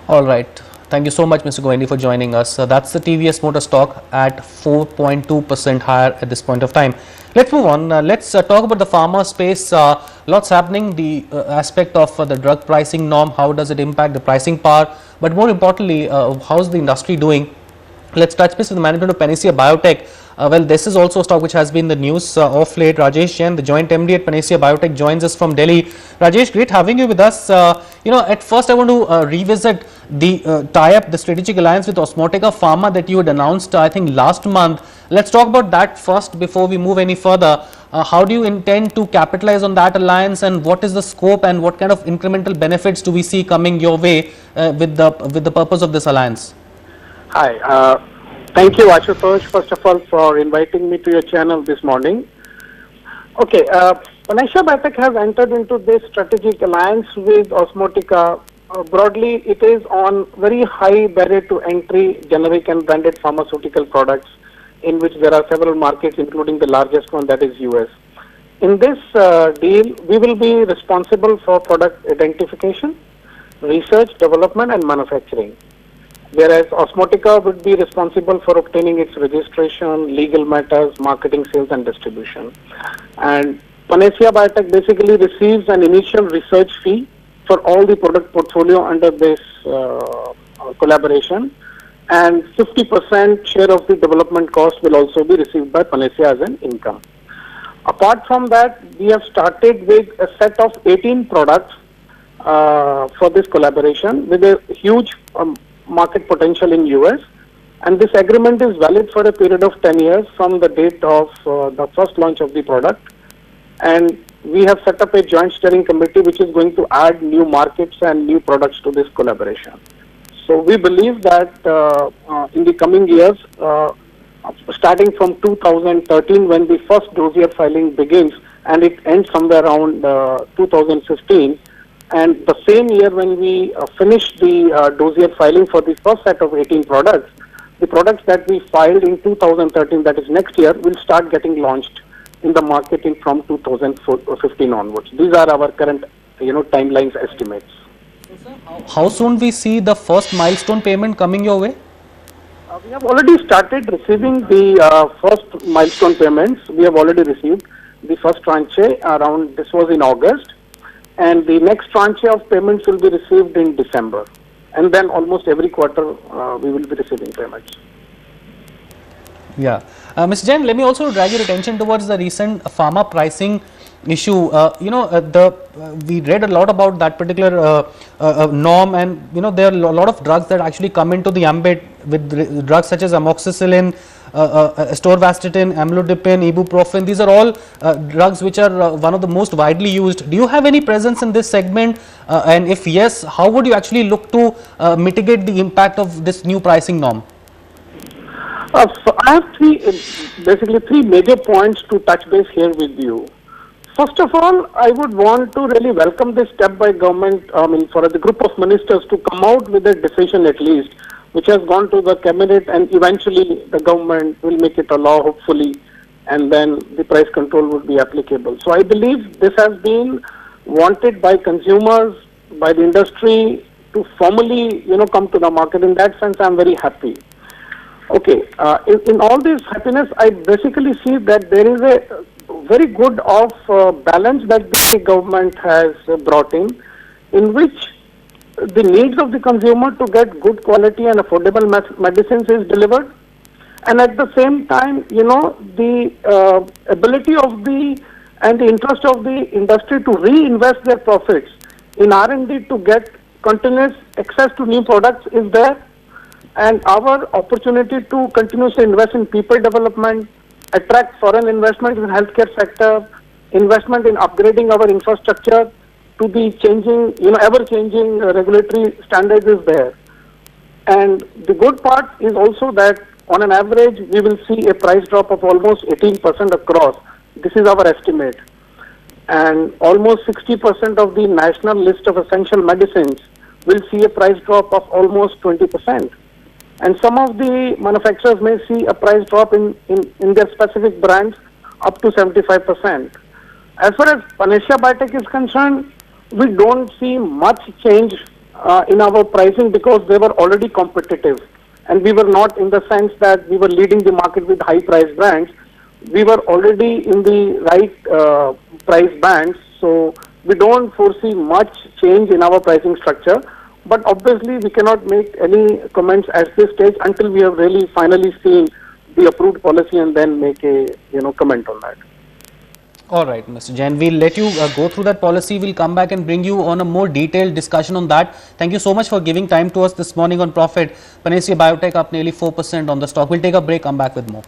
All right. Thank you so much, Mr. Goendi, for joining us. That's the TVS Motor stock at 4.2% higher at this point of time. Let's move on. Let's talk about the pharma space. Lots happening. The aspect of the drug pricing norm. How does it impact the pricing power? But more importantly, how's the industry doing? Let's touch base with the management of Panacea Biotech. Well, this is also a stock which has been the news of late. Rajesh Jain, the joint MD at Panacea Biotech, joins us from Delhi. Rajesh, great having you with us. At first I want to revisit the tie-up, the strategic alliance with Osmotica Pharma that you had announced, I think, last month. Let's talk about that first before we move any further. How do you intend to capitalize on that alliance, and what is the scope and what kind of incremental benefits do we see coming your way with the purpose of this alliance? Hi, thank you, Ashutosh, first of all, for inviting me to your channel this morning. Okay, Panacea Biotech has entered into this strategic alliance with Osmotica. Broadly, it is on very high barrier to entry generic and branded pharmaceutical products, in which there are several markets, including the largest one, that is US. In this deal, we will be responsible for product identification, research, development, and manufacturing, whereas Osmotica would be responsible for obtaining its registration, legal matters, marketing, sales, and distribution. And Panacea Biotech basically receives an initial research fee for all the product portfolio under this collaboration, and 50% share of the development cost will also be received by Panacea as an income. Apart from that, we have started with a set of 18 products for this collaboration with a huge market potential in US, and this agreement is valid for a period of 10 years from the date of the first launch of the product. And we have set up a joint steering committee which is going to add new markets and new products to this collaboration. So we believe that in the coming years, starting from 2013, when the first dossier filing begins and it ends somewhere around 2015, and the same year when we finish the dossier filing for the first set of 18 products, the products that we filed in 2013, that is next year, will start getting launched in the market from 2015 onwards. These are our current, timelines estimates. How soon we see the first milestone payment coming your way? We have already started receiving the first milestone payments. We have already received the first tranche around, this was in August, and the next tranche of payments will be received in December. And then almost every quarter we will be receiving payments. Yeah. Mr. Jain, let me also drag your attention towards the recent pharma pricing issue. We read a lot about that particular norm, and there are a lot of drugs that actually come into the ambit with drugs such as amoxicillin, atorvastatin, amlodipine, ibuprofen. These are all drugs which are one of the most widely used. Do you have any presence in this segment? And if yes, how would you actually look to mitigate the impact of this new pricing norm? So I have three major points to touch base here with you. First of all, I would want to really welcome this step by government, for the group of ministers to come out with a decision at least, which has gone to the cabinet, and eventually the government will make it a law, hopefully, and then the price control would be applicable. So I believe this has been wanted by consumers, by the industry to formally, come to the market. In that sense, I'm very happy. Okay, in all this happiness, I basically see that there is a very good balance that the government has brought in which the needs of the consumer to get good quality and affordable medicines is delivered, and at the same time, the ability of the interest of the industry to reinvest their profits in R&D to get continuous access to new products is there. And our opportunity to continuously invest in people development, attract foreign investment in the healthcare sector, investment in upgrading our infrastructure to the changing, ever-changing regulatory standards is there. And the good part is also that on an average, we will see a price drop of almost 18% across. This is our estimate. And almost 60% of the national list of essential medicines will see a price drop of almost 20%. And some of the manufacturers may see a price drop in their specific brands up to 75%. As far as Panacea Biotech is concerned, we don't see much change in our pricing because they were already competitive. And we were not in the sense that we were leading the market with high price brands. We were already in the right price bands. So we don't foresee much change in our pricing structure. But obviously, we cannot make any comments at this stage until we have really finally seen the approved policy and then make a comment on that. All right, Mr. Jain, we'll let you go through that policy. We'll come back and bring you on a more detailed discussion on that. Thank you so much for giving time to us this morning on Profit. Panacea Biotech up nearly 4% on the stock. We'll take a break, come back with more.